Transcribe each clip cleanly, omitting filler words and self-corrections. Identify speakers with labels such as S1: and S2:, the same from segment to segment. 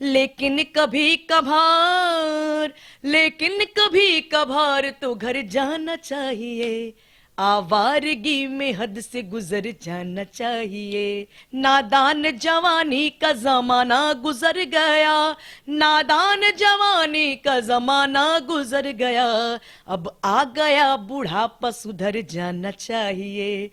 S1: लेकिन कभी कभार, लेकिन कभी कभार तो घर जाना चाहिए, आवारगी में हद से गुजर जाना चाहिए। नादान जवानी का जमाना गुजर गया, नादान जवानी का जमाना गुजर गया, अब आ गया बुढ़ापा सुधर जाना चाहिए।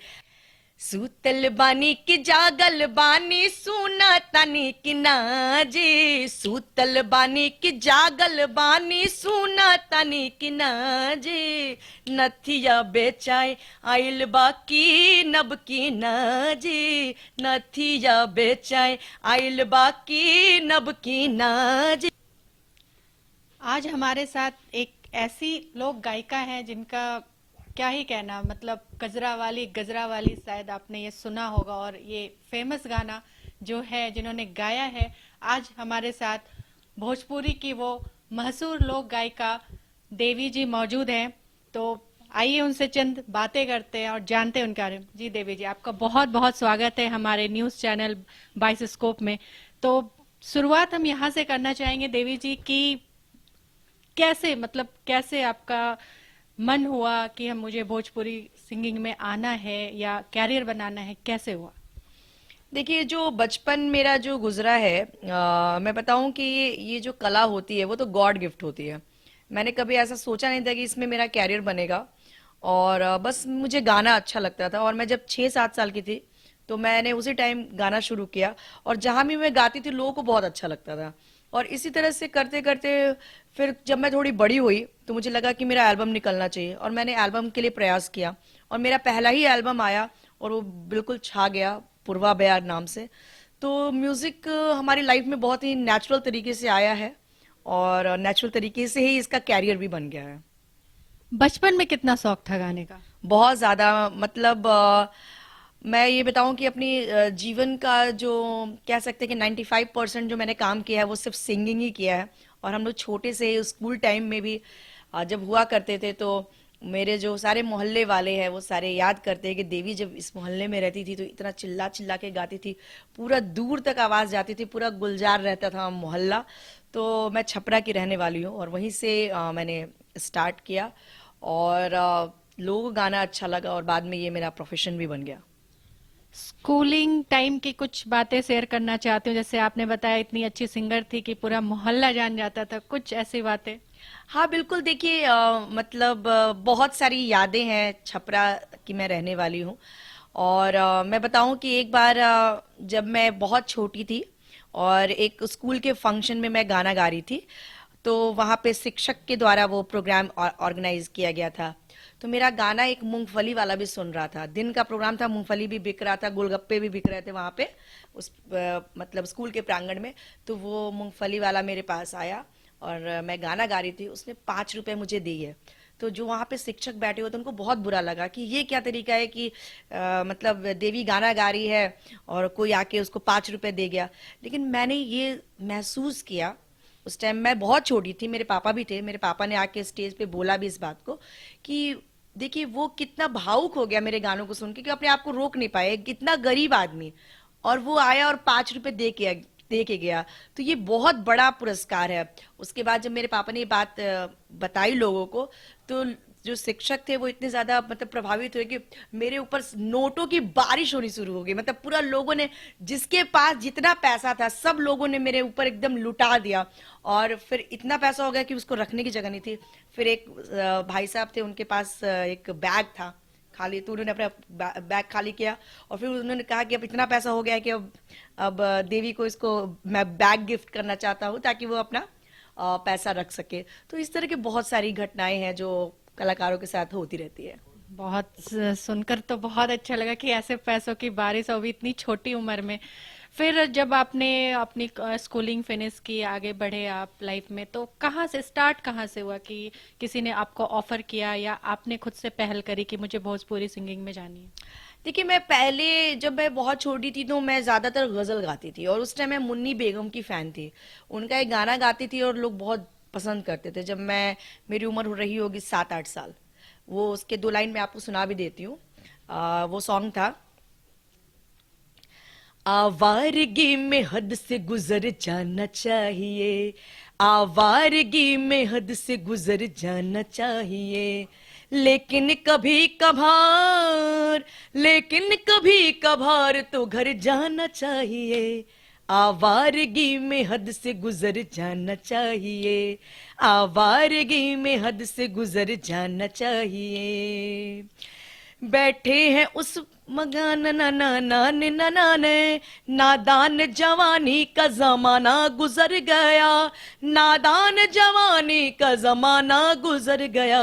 S1: सूतल बानी की जागल बानी सुना तनी की नाजी, सूतल बानी की जागल बानी सुना तनी की नाजी, नथिया बेचाए आइल बाकी नब की नाजी, नथिया बेचाए आइल बाकी नब की नाजी।
S2: आज हमारे साथ एक ऐसी लोक गायिका है जिनका क्या ही कहना, मतलब गजरा वाली शायद आपने ये सुना होगा, और ये फेमस गाना जो है जिन्होंने गाया है, आज हमारे साथ भोजपुरी की वो मशहूर लोक गायिका देवी जी मौजूद हैं। तो आइए उनसे चंद बातें करते हैं और जानते हैं उनके बारे में। जी देवी जी, आपका बहुत बहुत स्वागत है हमारे न्यूज चैनल बाइस्कोप में। तो शुरुआत हम यहाँ से करना चाहेंगे देवी जी की कैसे, मतलब कैसे आपका मन हुआ कि हम मुझे भोजपुरी सिंगिंग में आना है या कैरियर बनाना है, कैसे हुआ?
S1: देखिए, जो बचपन मेरा जो गुजरा है, मैं बताऊं कि ये जो कला होती है वो तो गॉड गिफ्ट होती है। मैंने कभी ऐसा सोचा नहीं था कि इसमें मेरा कैरियर बनेगा। और बस मुझे गाना अच्छा लगता था, और मैं जब 6-7 साल की थी तो मैंने उसी टाइम गाना शुरू किया, और जहां भी मैं गाती थी लोगों को बहुत अच्छा लगता था। और इसी तरह से करते करते फिर जब मैं थोड़ी बड़ी हुई तो मुझे लगा कि मेरा एल्बम निकलना चाहिए, और मैंने एल्बम के लिए प्रयास किया, और मेरा पहला ही एल्बम आया और वो बिल्कुल छा गया, पूर्वा बयार नाम से। तो म्यूजिक हमारी लाइफ में बहुत ही नेचुरल तरीके से आया है, और नेचुरल तरीके से ही इसका कैरियर भी बन गया है।
S2: बचपन में कितना शौक था गाने का?
S1: बहुत ज्यादा, मतलब मैं ये बताऊं कि अपनी जीवन का जो कह सकते हैं कि 95% जो मैंने काम किया है वो सिर्फ सिंगिंग ही किया है। और हम लोग छोटे से स्कूल टाइम में भी जब हुआ करते थे तो मेरे जो सारे मोहल्ले वाले हैं वो सारे याद करते हैं कि देवी जब इस मोहल्ले में रहती थी तो इतना चिल्ला चिल्ला के गाती थी, पूरा दूर तक आवाज जाती थी, पूरा गुलजार रहता था मोहल्ला। तो मैं छपरा की रहने वाली हूँ, और वहीं से मैंने स्टार्ट किया, और लोगों को गाना अच्छा लगा, और बाद में ये मेरा प्रोफेशन भी बन गया।
S2: स्कूलिंग टाइम की कुछ बातें शेयर करना चाहती हूँ। जैसे आपने बताया इतनी अच्छी सिंगर थी कि पूरा मोहल्ला जान जाता था, कुछ ऐसी बातें?
S1: हाँ बिल्कुल, देखिए मतलब बहुत सारी यादें हैं छपरा की, मैं रहने वाली हूँ। और मैं बताऊं कि एक बार जब मैं बहुत छोटी थी और एक स्कूल के फंक्शन में मैं गाना गा रही थी, तो वहाँ पे शिक्षक के द्वारा वो प्रोग्राम ऑर्गेनाइज किया गया था। तो मेरा गाना एक मूंगफली वाला भी सुन रहा था, दिन का प्रोग्राम था, मूंगफली भी बिक रहा था, गोलगप्पे भी बिक रहे थे वहाँ पे उस मतलब स्कूल के प्रांगण में। तो वो मूंगफली वाला मेरे पास आया, और मैं गाना गा रही थी, उसने 5 रुपए मुझे दिए। तो जो वहाँ पे शिक्षक बैठे हुए थे उनको बहुत बुरा लगा कि ये क्या तरीका है कि मतलब देवी गाना गा रही है और कोई आके उसको 5 रुपए दे गया। लेकिन मैंने ये महसूस किया, उस टाइम मैं बहुत छोटी थी, मेरे पापा भी थे, मेरे पापा ने आके स्टेज पे बोला भी इस बात को कि देखिए वो कितना भावुक हो गया मेरे गानों को सुन के कि अपने आप को रोक नहीं पाए, कितना गरीब आदमी, और वो आया और 5 रुपए दे के गया। तो ये बहुत बड़ा पुरस्कार है। उसके बाद जब मेरे पापा ने ये बात बताई लोगों को, तो जो शिक्षक थे वो इतने ज्यादा मतलब प्रभावित हुए कि मेरे ऊपर नोटों की बारिश होनी शुरू हो गई। मतलब पूरा लोगों ने, जिसके पास जितना पैसा था सब लोगों ने मेरे ऊपर एकदम लुटा दिया। और फिर इतना पैसा हो गया कि उसको रखने की जगह नहीं थी। फिर एक भाई साहब थे, उनके पास एक बैग था खाली, तो उन्होंने अपना बैग खाली किया, और फिर उन्होंने कहा कि अब इतना पैसा हो गया है कि अब देवी को इसको मैं बैग गिफ्ट करना चाहता हूँ ताकि वो अपना पैसा रख सके। तो इस तरह की बहुत सारी घटनाएं हैं जो कलाकारों के साथ होती रहती है।
S2: बहुत सुनकर तो बहुत अच्छा लगा कि ऐसे पैसों की बारिश हो भी इतनी छोटी उम्र में। फिर जब आपने अपनी स्कूलिंग फिनिश की, आगे बढ़े आप लाइफ में, तो कहाँ से स्टार्ट, कहाँ से हुआ कि किसी ने आपको ऑफर किया या आपने खुद से पहल करी कि मुझे भोजपुरी सिंगिंग में जानी है?
S1: देखिए, मैं पहले जब मैं बहुत छोटी थी तो मैं ज्यादातर गजल गाती थी, और उस टाइम मैं मुन्नी बेगम की फैन थी। उनका एक गाना गाती थी और लोग बहुत पसंद करते थे। जब मैं, मेरी उम्र हो रही होगी 7-8 साल, वो उसके 2 लाइन मैं आपको सुना भी देती हूँ। वो सॉन्ग था, आवारगी में हद से गुजर जाना चाहिए, आवारगी में हद से गुजर जाना चाहिए, लेकिन कभी कभार, लेकिन कभी कभार तो घर जाना चाहिए, आवारगी में हद से गुजर जाना चाहिए, आवारगी में हद से गुजर जाना चाहिए। बैठे हैं उस मगान ना ना नान ना नाने, नादान जवानी का जमाना गुजर गया, नादान जवानी का जमाना गुजर गया,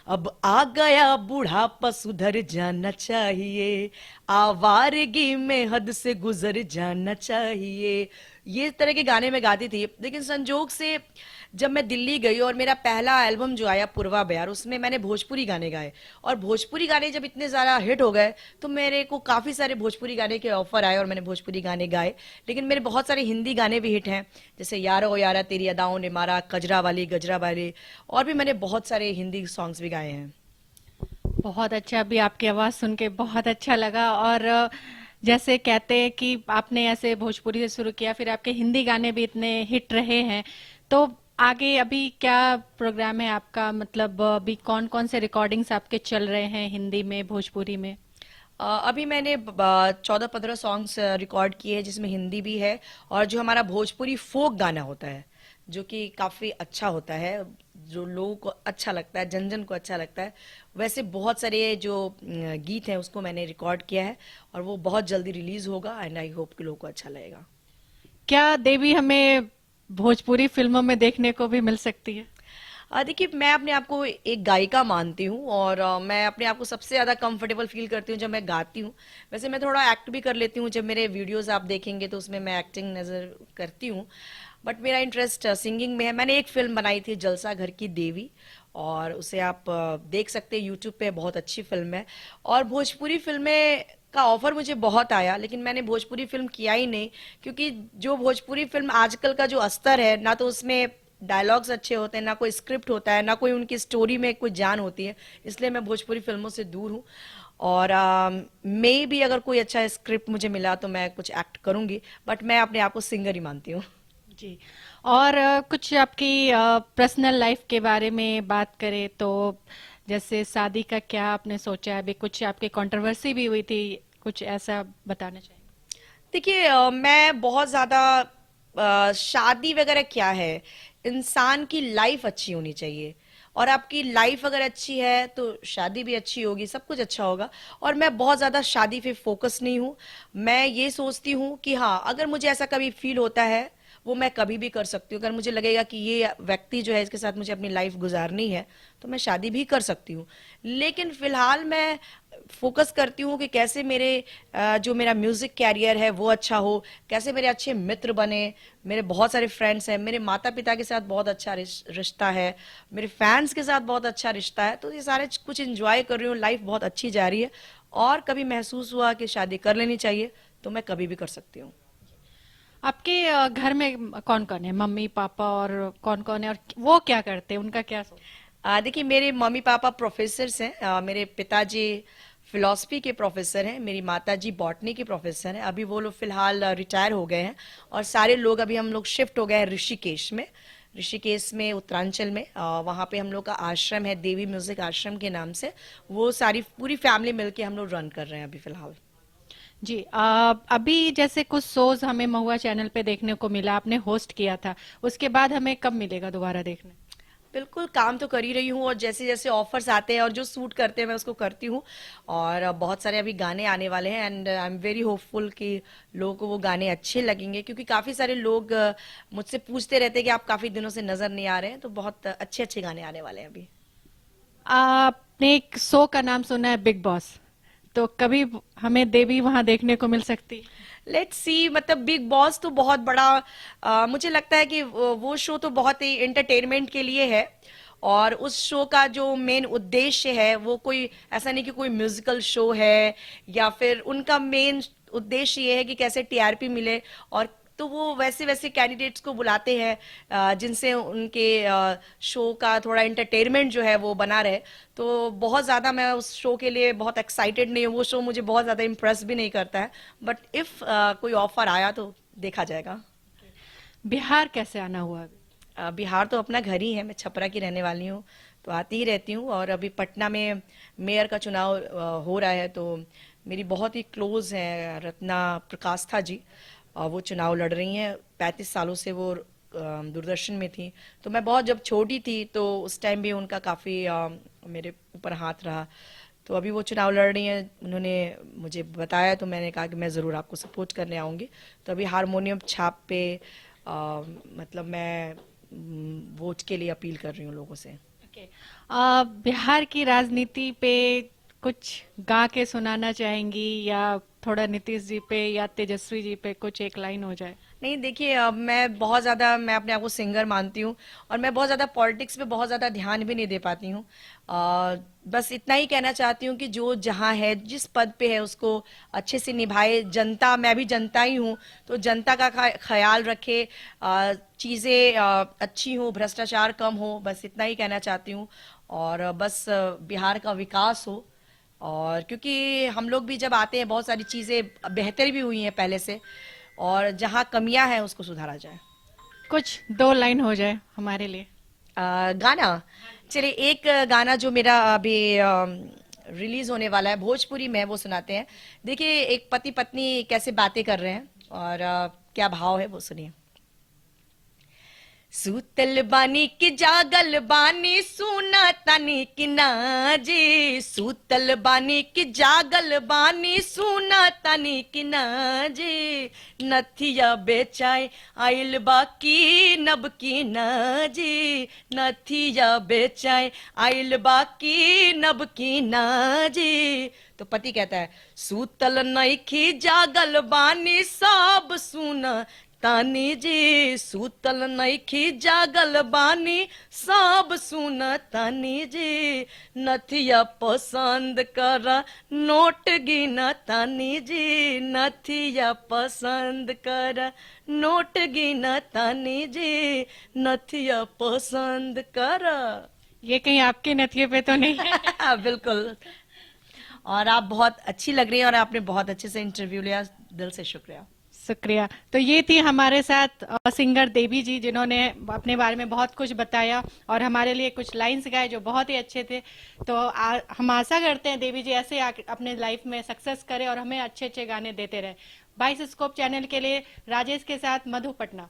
S1: अब आ गया बुढ़ापा सुधर जाना चाहिए, आवारगी में हद से गुजर जाना चाहिए। ये तरह के गाने मैं गाती थी, लेकिन संजोग से जब मैं दिल्ली गई और मेरा पहला एल्बम जो आया पूर्वा बयार, उसमें मैंने भोजपुरी गाने गाए, और भोजपुरी गाने जब इतने ज़्यादा हिट हो गए तो मेरे को काफ़ी सारे भोजपुरी गाने के ऑफर आए और मैंने भोजपुरी गाने गाए। लेकिन मेरे बहुत सारे हिंदी गाने भी हिट हैं, जैसे यारो ओ यारा तेरी अदाओं ने मारा, कजरा वाली गजरा वाली, और भी मैंने बहुत सारे हिंदी सॉन्ग्स भी गाए हैं।
S2: बहुत अच्छा, अभी आपकी आवाज सुन के बहुत अच्छा लगा। और जैसे कहते हैं कि आपने ऐसे भोजपुरी से शुरू किया, फिर आपके हिंदी गाने भी इतने हिट रहे हैं, तो आगे अभी क्या प्रोग्राम है आपका? मतलब अभी कौन कौन से रिकॉर्डिंग्स आपके चल रहे हैं हिंदी में, भोजपुरी में?
S1: अभी मैंने 14-15 सॉन्ग्स रिकॉर्ड किए हैं, जिसमें हिंदी भी है, और जो हमारा भोजपुरी फोक गाना होता है जो कि काफ़ी अच्छा होता है, जो लोगों को अच्छा लगता है, जन जन को अच्छा लगता है, वैसे बहुत सारे जो गीत हैं उसको मैंने रिकॉर्ड किया है, और वो बहुत जल्दी रिलीज होगा, एंड आई होप कि लोगों को अच्छा लगेगा।
S2: क्या देवी हमें भोजपुरी फिल्मों में देखने को भी मिल सकती है?
S1: देखिए, मैं अपने आप को एक गायिका मानती हूँ, और मैं अपने आप को सबसे ज़्यादा कंफर्टेबल फील करती हूँ जब मैं गाती हूँ। वैसे मैं थोड़ा एक्ट भी कर लेती हूँ, जब मेरे वीडियोस आप देखेंगे तो उसमें मैं एक्टिंग नज़र करती हूँ, बट मेरा इंटरेस्ट सिंगिंग में है। मैंने एक फिल्म बनाई थी जलसा घर की देवी, और उसे आप देख सकते हैं यूट्यूब पे, बहुत अच्छी फिल्म है। और भोजपुरी फिल्में का ऑफर मुझे बहुत आया, लेकिन मैंने भोजपुरी फिल्म किया ही नहीं, क्योंकि जो भोजपुरी फिल्म आजकल का जो अस्तर है, ना तो उसमें डायलॉग्स अच्छे होते हैं, ना कोई स्क्रिप्ट होता है, ना कोई उनकी स्टोरी में कोई जान होती है, इसलिए मैं भोजपुरी फिल्मों से दूर हूँ। और मे भी अगर कोई अच्छा स्क्रिप्ट मुझे मिला तो मैं कुछ एक्ट करूंगी, बट मैं अपने आप को सिंगर ही मानती हूँ।
S2: जी। और कुछ आपकी पर्सनल लाइफ के बारे में बात करें तो, जैसे शादी का क्या आपने सोचा है? अभी कुछ आपकी कंट्रोवर्सी भी हुई थी, कुछ ऐसा बताना चाहिए?
S1: देखिए, मैं बहुत ज़्यादा शादी वगैरह क्या है, इंसान की लाइफ अच्छी होनी चाहिए, और आपकी लाइफ अगर अच्छी है तो शादी भी अच्छी होगी, सब कुछ अच्छा होगा। और मैं बहुत ज़्यादा शादी पे फोकस नहीं हूँ। मैं ये सोचती हूँ कि हाँ, अगर मुझे ऐसा कभी फील होता है, वो मैं कभी भी कर सकती हूँ। अगर मुझे लगेगा कि ये व्यक्ति जो है, इसके साथ मुझे अपनी लाइफ गुजारनी है, तो मैं शादी भी कर सकती हूँ। लेकिन फिलहाल मैं फोकस करती हूँ कि कैसे मेरे जो मेरा म्यूजिक कैरियर है वो अच्छा हो, कैसे मेरे अच्छे मित्र बने, मेरे बहुत सारे फ्रेंड्स हैं, मेरे माता पिता के साथ बहुत अच्छा रिश्ता है, मेरे फैंस के साथ बहुत अच्छा रिश्ता है, तो ये सारे कुछ एंजॉय कर रही हूँ, लाइफ बहुत अच्छी जा रही है। और कभी महसूस हुआ कि शादी कर लेनी चाहिए, तो मैं कभी भी कर सकती हूँ।
S2: आपके घर में कौन कौन है? मम्मी पापा और कौन कौन है, और वो क्या करते हैं, उनका क्या सोच?
S1: देखिए, मेरे मम्मी पापा प्रोफेसर्स हैं। मेरे पिताजी फिलॉसफी के प्रोफेसर हैं, मेरी माताजी बॉटनी के प्रोफेसर हैं। अभी वो लोग फिलहाल रिटायर हो गए हैं, और सारे लोग अभी हम लोग शिफ्ट हो गए हैं ऋषिकेश में। ऋषिकेश में उत्तरांचल में वहाँ पे हम लोग का आश्रम है, देवी म्यूजिक आश्रम के नाम से। वो सारी पूरी फैमिली मिलके हम लोग रन कर रहे हैं अभी फिलहाल।
S2: जी। अभी जैसे कुछ शोज हमें महुआ चैनल पे देखने को मिला, आपने होस्ट किया था, उसके बाद हमें कब मिलेगा दोबारा देखने?
S1: बिल्कुल, काम तो कर ही रही हूँ, और जैसे जैसे ऑफर्स आते हैं और जो सूट करते हैं मैं उसको करती हूँ। और बहुत सारे अभी गाने आने वाले हैं, and I am very hopeful कि लोगों को वो गाने अच्छे लगेंगे, क्योंकि काफ़ी सारे लोग मुझसे पूछते रहते हैं कि आप काफ़ी दिनों से नज़र नहीं आ रहे हैं, तो बहुत अच्छे अच्छे गाने आने वाले हैं अभी।
S2: आपने एक शो का नाम सुना है, बिग बॉस, तो कभी हमें देवी वहां देखने को मिल सकती है?
S1: लेट्स सी, मतलब बिग बॉस तो बहुत बड़ा, मुझे लगता है कि वो शो तो बहुत ही एंटरटेनमेंट के लिए है, और उस शो का जो मेन उद्देश्य है वो कोई ऐसा नहीं कि कोई म्यूजिकल शो है, या फिर उनका मेन उद्देश्य ये है कि कैसे टीआरपी मिले, और तो वो वैसे वैसे कैंडिडेट्स को बुलाते हैं जिनसे उनके शो का थोड़ा एंटरटेनमेंट जो है वो बना रहे। तो बहुत ज़्यादा मैं उस शो के लिए बहुत एक्साइटेड नहीं हूँ, वो शो मुझे बहुत ज़्यादा इम्प्रेस भी नहीं करता है, बट इफ़ कोई ऑफर आया तो देखा जाएगा।
S2: बिहार कैसे आना हुआ अभी?
S1: बिहार तो अपना घर ही है, मैं छपरा की रहने वाली हूँ, तो आती ही रहती हूँ। और अभी पटना में मेयर का चुनाव हो रहा है, तो मेरी बहुत ही क्लोज हैं रत्ना प्रकाष्ठा जी, वो चुनाव लड़ रही हैं। 35 सालों से वो दूरदर्शन में थी, तो मैं बहुत जब छोटी थी तो उस टाइम भी उनका काफ़ी मेरे ऊपर हाथ रहा। तो अभी वो चुनाव लड़ रही हैं, उन्होंने मुझे बताया, तो मैंने कहा कि मैं ज़रूर आपको सपोर्ट करने आऊँगी। तो अभी हारमोनियम छाप पे मतलब मैं वोट के लिए अपील कर रही हूँ लोगों से।
S2: ओके। बिहार की राजनीति पे कुछ गा के सुनाना चाहेंगी, या थोड़ा नीतीश जी पे या तेजस्वी जी पे कुछ एक लाइन हो जाए?
S1: नहीं, देखिए, मैं अपने आप को सिंगर मानती हूँ, और मैं बहुत ज़्यादा पॉलिटिक्स पे बहुत ज़्यादा ध्यान भी नहीं दे पाती हूँ। बस इतना ही कहना चाहती हूँ कि जो जहाँ है, जिस पद पे है, उसको अच्छे से निभाए। जनता, मैं भी जनता ही हूँ, तो जनता का ख्याल रखे, चीज़ें अच्छी हो, भ्रष्टाचार कम हो, बस इतना ही कहना चाहती हूँ। और बस बिहार का विकास हो। और क्योंकि हम लोग भी जब आते हैं, बहुत सारी चीज़ें बेहतर भी हुई हैं पहले से, और जहाँ कमियां हैं उसको सुधारा जाए।
S2: कुछ दो लाइन हो जाए हमारे लिए।
S1: गाना, चलिए एक गाना जो मेरा अभी रिलीज होने वाला है भोजपुरी में, वो सुनाते हैं। देखिए, एक पति पत्नी कैसे बातें कर रहे हैं, और क्या भाव है वो सुनिए। सूतल बानी की जागल बानी, सुना तनी कि ना जी। सूतल बानी की जागल बानी, सुना तनी कि ना जी। नथिया बेचाए आइल बाकी नब की ना जी। नथिया बेचाए आइल बाकी नब की ना जी। तो पति कहता है, सूतल नइखी जागल बानी, सब सुना तानी जी। सूतल नइखी जागल बानी, सब सुन तानी जी। नथिया पसंद कर, नोट गिना तानी जी। नथिया पसंद कर, नोट गिना तानी जी। नथिया पसंद कर।
S2: ये कहीं आपके नथिए पे तो नहीं है?
S1: बिल्कुल। और आप बहुत अच्छी लग रही हैं, और आपने बहुत अच्छे से इंटरव्यू लिया, दिल से शुक्रिया।
S2: शुक्रिया। तो ये थी हमारे साथ सिंगर देवी जी, जिन्होंने अपने बारे में बहुत कुछ बताया और हमारे लिए कुछ लाइंस गाए जो बहुत ही अच्छे थे। तो हम आशा करते हैं देवी जी ऐसे अपने लाइफ में सक्सेस करें और हमें अच्छे अच्छे गाने देते रहे। 22 स्कोप चैनल के लिए राजेश के साथ मधु पटना।